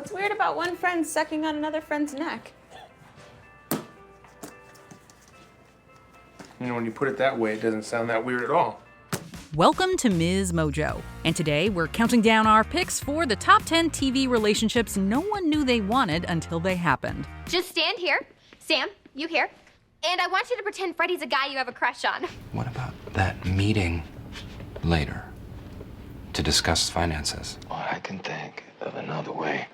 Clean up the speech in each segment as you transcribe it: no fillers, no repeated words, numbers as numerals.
What's weird about one friend sucking on another friend's neck? You know, when you put it that way, it doesn't sound that weird at all. Welcome to Ms. Mojo, and today we're counting down our picks for the top 10 TV relationships no one knew they wanted until they happened. Just stand here. Sam, you here. And I want you to pretend Freddy's a guy you have a crush on. What about that meeting later to discuss finances? Well, I can think of another way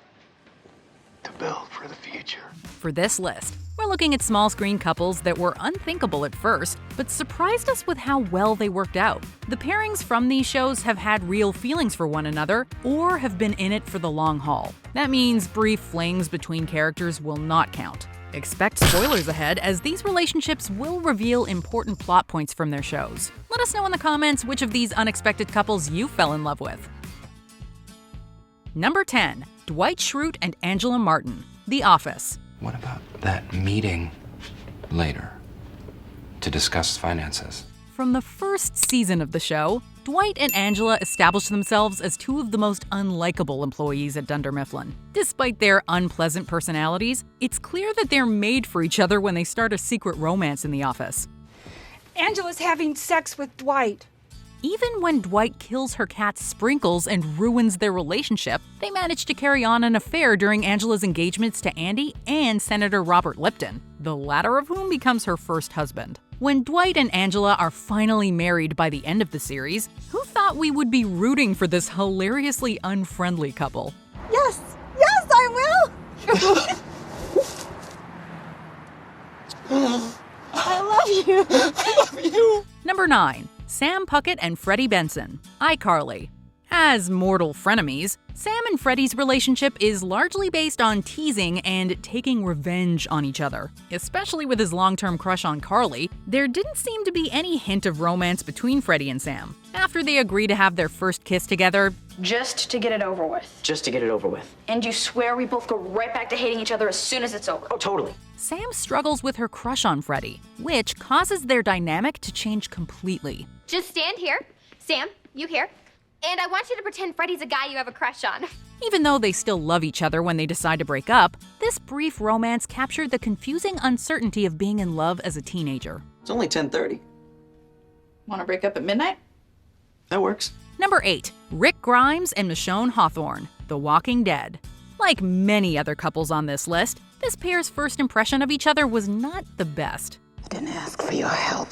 to build for the future. For this list, we're looking at small screen couples that were unthinkable at first, but surprised us with how well they worked out. The pairings from these shows have had real feelings for one another or have been in it for the long haul. That means brief flings between characters will not count. Expect spoilers ahead, as these relationships will reveal important plot points from their shows. Let us know in the comments which of these unexpected couples you fell in love with. Number 10. Dwight Schrute and Angela Martin, The Office. What about that meeting later to discuss finances? From the first season of the show, Dwight and Angela established themselves as two of the most unlikable employees at Dunder Mifflin. Despite their unpleasant personalities, it's clear that they're made for each other when they start a secret romance in the office. Angela's having sex with Dwight. Even when Dwight kills her cat Sprinkles and ruins their relationship, they manage to carry on an affair during Angela's engagements to Andy and Senator Robert Lipton, the latter of whom becomes her first husband. When Dwight and Angela are finally married by the end of the series, who thought we would be rooting for this hilariously unfriendly couple? Yes, I will. I love you. I love you. Number 9. Sam Puckett and Freddy Benson, iCarly. As mortal frenemies, Sam and Freddy's relationship is largely based on teasing and taking revenge on each other. Especially with his long-term crush on Carly, there didn't seem to be any hint of romance between Freddy and Sam. After they agree to have their first kiss together, just to get it over with. Just to get it over with. And you swear we both go right back to hating each other as soon as it's over? Oh, totally. Sam struggles with her crush on Freddy, which causes their dynamic to change completely. Just stand here. Sam, you here. And I want you to pretend Freddy's a guy you have a crush on. Even though they still love each other when they decide to break up, this brief romance captured the confusing uncertainty of being in love as a teenager. It's only 10:30. Want to break up at midnight? That works. Number 8. Rick Grimes and Michonne Hawthorn, The Walking Dead. Like many other couples on this list, this pair's first impression of each other was not the best. I didn't ask for your help.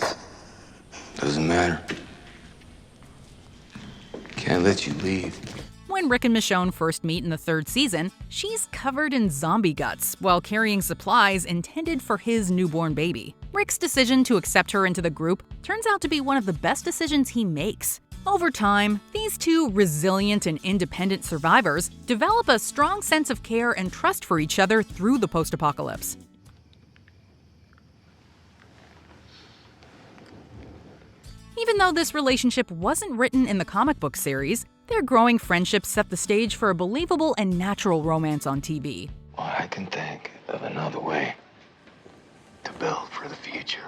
Doesn't matter. Can't let you leave. When Rick and Michonne first meet in the 3rd season, she's covered in zombie guts while carrying supplies intended for his newborn baby. Rick's decision to accept her into the group turns out to be one of the best decisions he makes. Over time, these two resilient and independent survivors develop a strong sense of care and trust for each other through the post-apocalypse. Even though this relationship wasn't written in the comic book series, their growing friendship set the stage for a believable and natural romance on TV. Well, I can think of another way to build for the future.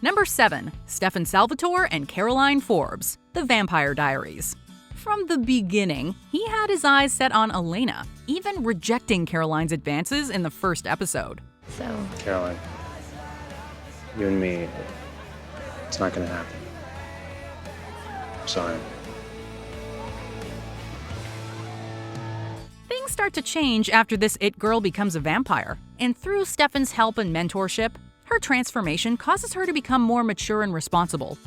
Number 7. Stefan Salvatore and Caroline Forbes, The Vampire Diaries. From the beginning, he had his eyes set on Elena, even rejecting Caroline's advances in the first episode. So, Caroline, you and me, it's not gonna happen. I'm sorry. Things start to change after this it girl becomes a vampire, and through Stefan's help and mentorship, her transformation causes her to become more mature and responsible.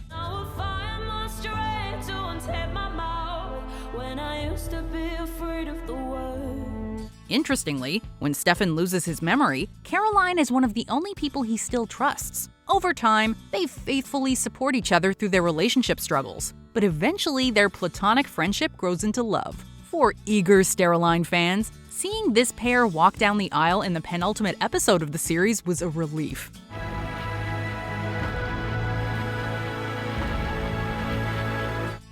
Interestingly, when Stefan loses his memory, Caroline is one of the only people he still trusts. Over time, they faithfully support each other through their relationship struggles, but eventually their platonic friendship grows into love. For eager Steroline fans, seeing this pair walk down the aisle in the penultimate episode of the series was a relief.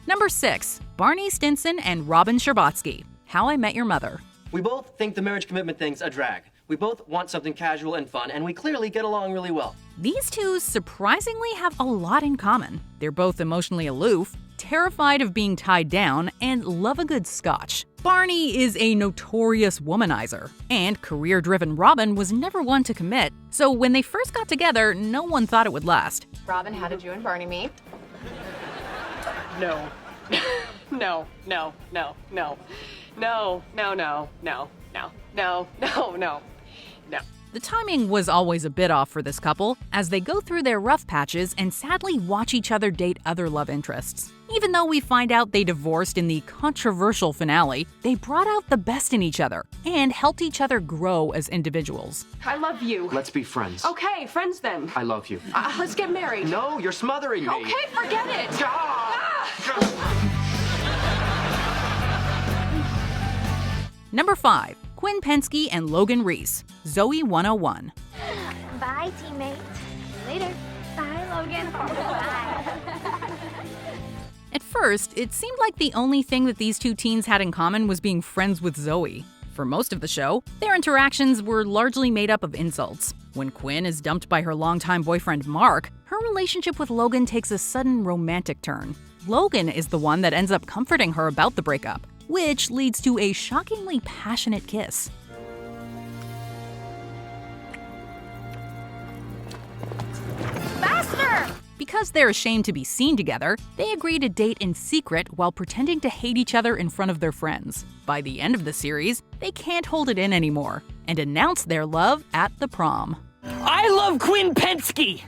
Number 6. Barney Stinson and Robin Scherbatsky, How I Met Your Mother. We both think the marriage commitment thing's a drag. We both want something casual and fun, and we clearly get along really well. These two surprisingly have a lot in common. They're both emotionally aloof, terrified of being tied down and love a good scotch. Barney is a notorious womanizer, and career-driven Robin was never one to commit, so when they first got together, no one thought it would last. Robin, how did you and Barney meet? No. No, no, no, no. No, no, no, no, no, no, no, no, no. The timing was always a bit off for this couple, as they go through their rough patches and sadly watch each other date other love interests. Even though we find out they divorced in the controversial finale, they brought out the best in each other and helped each other grow as individuals. I love you. Let's be friends. Okay, friends then. I love you. Let's get married. No, you're smothering me. Okay, forget it. Number 5. Quinn Penske and Logan Reese, Zoe 101. Bye, teammate. Later. Bye, Logan. Bye. At first, it seemed like the only thing that these two teens had in common was being friends with Zoe. For most of the show, their interactions were largely made up of insults. When Quinn is dumped by her longtime boyfriend Mark, her relationship with Logan takes a sudden romantic turn. Logan is the one that ends up comforting her about the breakup, which leads to a shockingly passionate kiss. Faster! Because they're ashamed to be seen together, they agree to date in secret while pretending to hate each other in front of their friends. By the end of the series, they can't hold it in anymore and announce their love at the prom. I love Quinn Penske.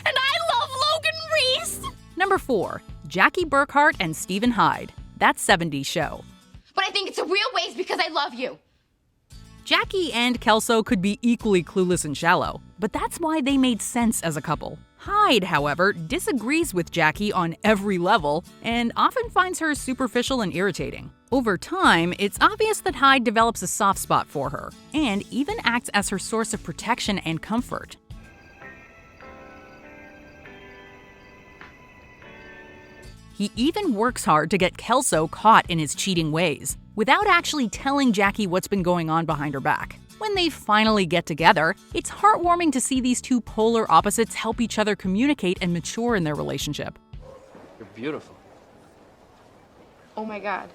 And I love Logan Reese! Number 4. Jackie Burkhart and Stephen Hyde, That 70s Show. But I think it's a real waste because I love you. Jackie and Kelso could be equally clueless and shallow, but that's why they made sense as a couple. Hyde, however, disagrees with Jackie on every level and often finds her superficial and irritating. Over time, it's obvious that Hyde develops a soft spot for her and even acts as her source of protection and comfort. He even works hard to get Kelso caught in his cheating ways, without actually telling Jackie what's been going on behind her back. When they finally get together, it's heartwarming to see these two polar opposites help each other communicate and mature in their relationship. You're beautiful. Oh my god.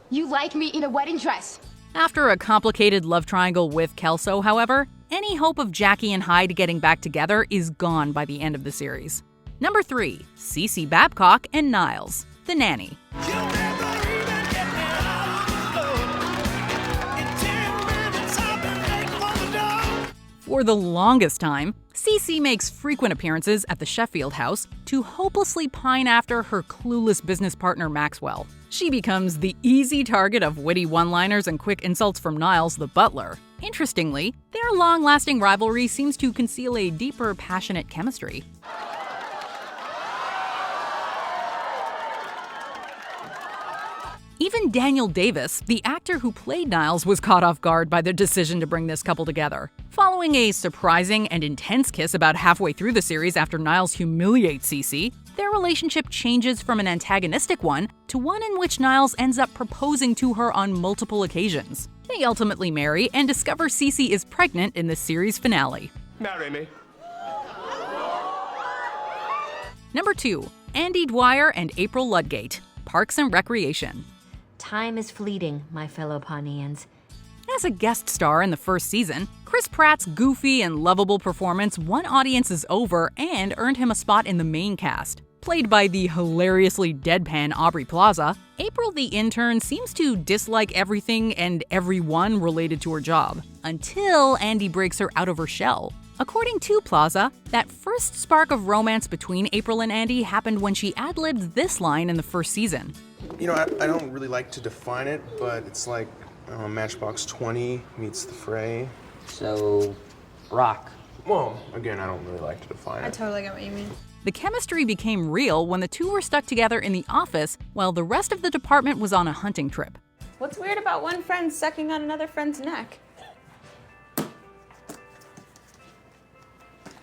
You like me in a wedding dress. After a complicated love triangle with Kelso, however, any hope of Jackie and Hyde getting back together is gone by the end of the series. Number 3. CeCe Babcock and Niles, The Nanny. For the longest time, CeCe makes frequent appearances at the Sheffield house to hopelessly pine after her clueless business partner Maxwell. She becomes the easy target of witty one-liners and quick insults from Niles, the butler. Interestingly, their long-lasting rivalry seems to conceal a deeper, passionate chemistry. Even Daniel Davis, the actor who played Niles, was caught off guard by the decision to bring this couple together. Following a surprising and intense kiss about halfway through the series after Niles humiliates CeCe, their relationship changes from an antagonistic one to one in which Niles ends up proposing to her on multiple occasions. They ultimately marry and discover CeCe is pregnant in the series finale. Marry me. Number 2. Andy Dwyer and April Ludgate, Parks and Recreation. Time is fleeting, my fellow Pawneans. As a guest star in the first season, Chris Pratt's goofy and lovable performance won audiences over and earned him a spot in the main cast. Played by the hilariously deadpan Aubrey Plaza, April the intern seems to dislike everything and everyone related to her job, until Andy breaks her out of her shell. According to Plaza, that first spark of romance between April and Andy happened when she ad-libbed this line in the first season. You know, I don't really like to define it, but it's like Matchbox 20 meets The Fray. So, rock. Well, again, I don't really like to define it. I totally get what you mean. The chemistry became real when the two were stuck together in the office while the rest of the department was on a hunting trip. What's weird about one friend sucking on another friend's neck?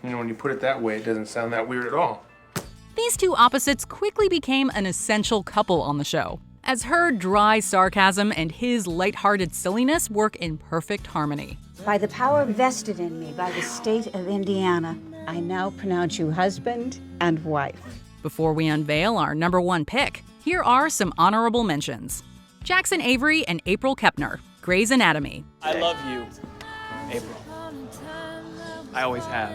You know, when you put it that way, it doesn't sound that weird at all. These two opposites quickly became an essential couple on the show, as her dry sarcasm and his lighthearted silliness work in perfect harmony. By the power vested in me by the state of Indiana, I now pronounce you husband and wife. Before we unveil our number one pick, here are some honorable mentions. Jackson Avery and April Kepner, Grey's Anatomy. I love you, April. I always have.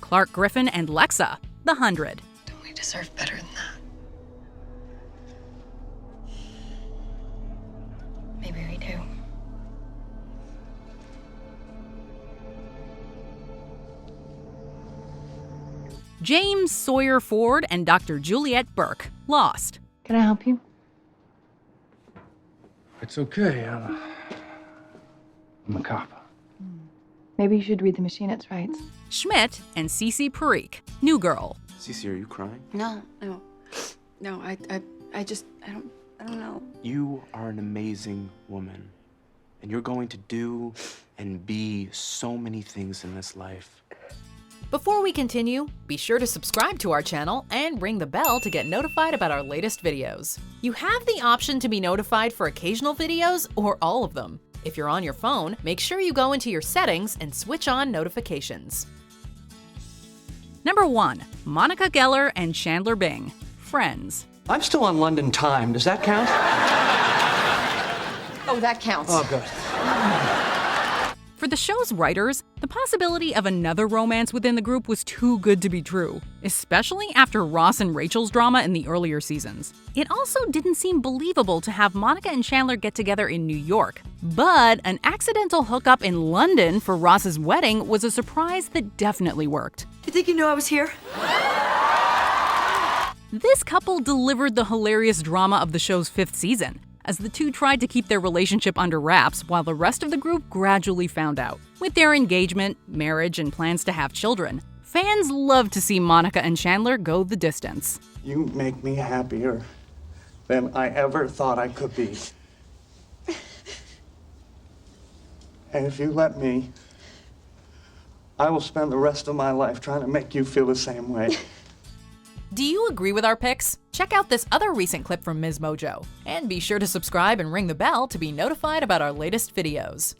Clark Griffin and Lexa, The 100. Don't we deserve better than that? Maybe we do. James Sawyer Ford and Dr. Juliet Burke, Lost. Can I help you? It's okay. I'm a cop. Maybe you should read the machine its rights. Schmidt and CeCe Parikh, New Girl. CeCe, are you crying? No. I don't know. You are an amazing woman. And you're going to do and be so many things in this life. Before we continue, be sure to subscribe to our channel and ring the bell to get notified about our latest videos. You have the option to be notified for occasional videos or all of them. If you're on your phone, make sure you go into your settings and switch on notifications. Number 1. Monica Geller and Chandler Bing, Friends. I'm still on London time. Does that count? Oh, that counts. Oh, good. For the show's writers, the possibility of another romance within the group was too good to be true, especially after Ross and Rachel's drama in the earlier seasons. It also didn't seem believable to have Monica and Chandler get together in New York, but an accidental hookup in London for Ross's wedding was a surprise that definitely worked. You think you knew I was here? This couple delivered the hilarious drama of the show's 5th season, as the two tried to keep their relationship under wraps while the rest of the group gradually found out. With their engagement, marriage, and plans to have children, fans love to see Monica and Chandler go the distance. You make me happier than I ever thought I could be. And if you let me, I will spend the rest of my life trying to make you feel the same way. Do you agree with our picks? Check out this other recent clip from MS Mojo. And be sure to subscribe and ring the bell to be notified about our latest videos.